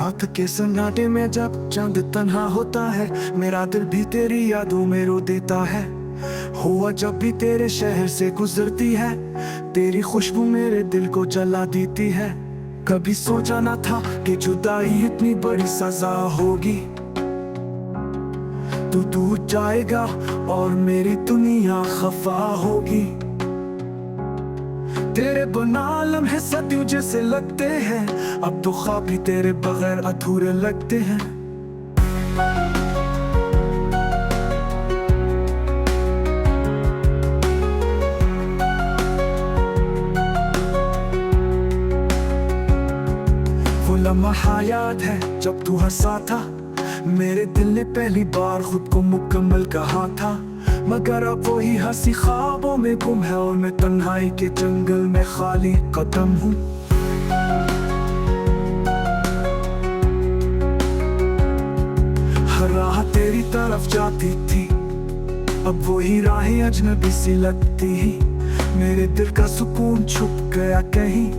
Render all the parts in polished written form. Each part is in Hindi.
रात के सन्नाटे में जब चांद तन्हा होता है, मेरा दिल भी तेरी यादों में रो देता है। हुआ जब भी तेरे शहर से गुजरती है, तेरी खुशबू मेरे दिल को जला देती है। कभी सोचा ना था कि जुदाई इतनी बड़ी सजा होगी। तू दूर जाएगा और मेरी दुनिया खफा होगी। तेरे बना लम्हे सदियों जैसे लगते हैं, अब तो ख्वाब भी तेरे बगैर अधूरे लगते हैं। वो लम्हा याद है जब तू हंसा था, मेरे दिल ने पहली बार खुद को मुकम्मल कहा था। मगर अब वही हंसी ख्वाबों में गुम है और मैं तन्हाई के जंगल में खाली कदम हूँ। हर राह तेरी तरफ जाती थी, अब वही राहें अजनबी सी लगती ही। मेरे दिल का सुकून छुप गया कहीं,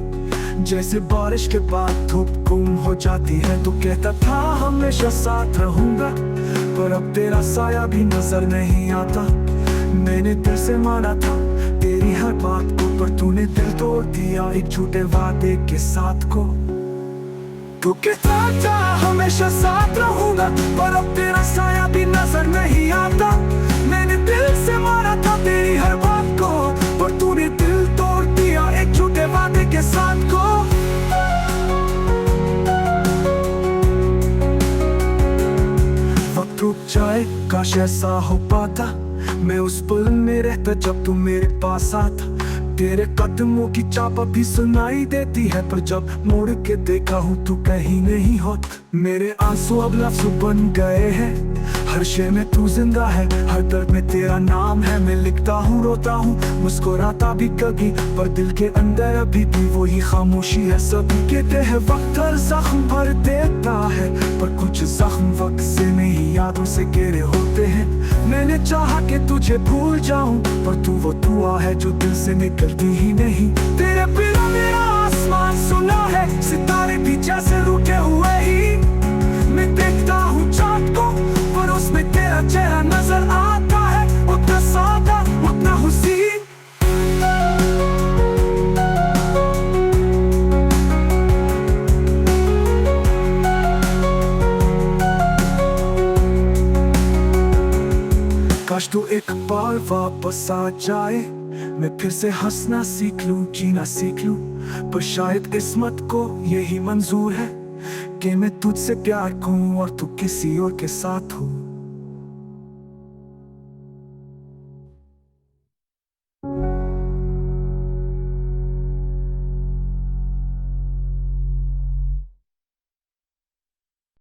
जैसे बारिश के बाद धूप गुम हो जाती है। तू कहता था हमेशा साथ रहूंगा, पर अब तेरा साया भी नजर नहीं आता। मैंने दिल से माना था तेरी हर बात को, पर तूने दिल तोड़ दिया एक झूठे वादे के साथ को। तू कहता था हमेशा साथ रहूंगा, पर अब तेरा साया भी नजर नहीं आता। मैंने दिल से माना था तेरी हर बात को, पर तूने दिल तोड़ दिया एक झूठे वादे के साथ को। वक्त रुक जाए, काश ऐसा हो पाता। मैं उस पल में रहता जब तू मेरे पास आता। तेरे कदमों की चाप भी सुनाई देती है, पर जब मोड़ के देखा हूँ तू कहीं नहीं होत। मेरे आंसू अब लफ्ज़ बन गए हैं, हर शे में तू जिंदा है, हर दर्द में तेरा नाम है। मैं लिखता हूँ, रोता हूँ, मुस्कुराता भी कभी, पर दिल के अंदर अभी भी वही खामोशी है। सभी कहते हैं वक्त हर जख्म भर देता है, पर कुछ जख्म वक्त से नहीं यादों से घेरे होते हैं। मैंने चाहा कि तुझे भूल जाऊं, पर तू वो दुआ है जो दिल से निकलती ही नहीं। तेरे बिना मेरा आसमान सुना है, सितारे भी जैसे रुके हुए ही। मैं देखता हूँ चाँद को, पर उसमें तेरा चेहरा नजर आता है, उतना सादा उतना हुस्न। काश तू एक बार वापस आ जाए, मैं फिर से हंसना सीख लूं, जीना सीख लूं। पर शायद किस्मत को यही मंजूर है कि मैं तुझसे प्यार करूं और तू किसी और के साथ हो।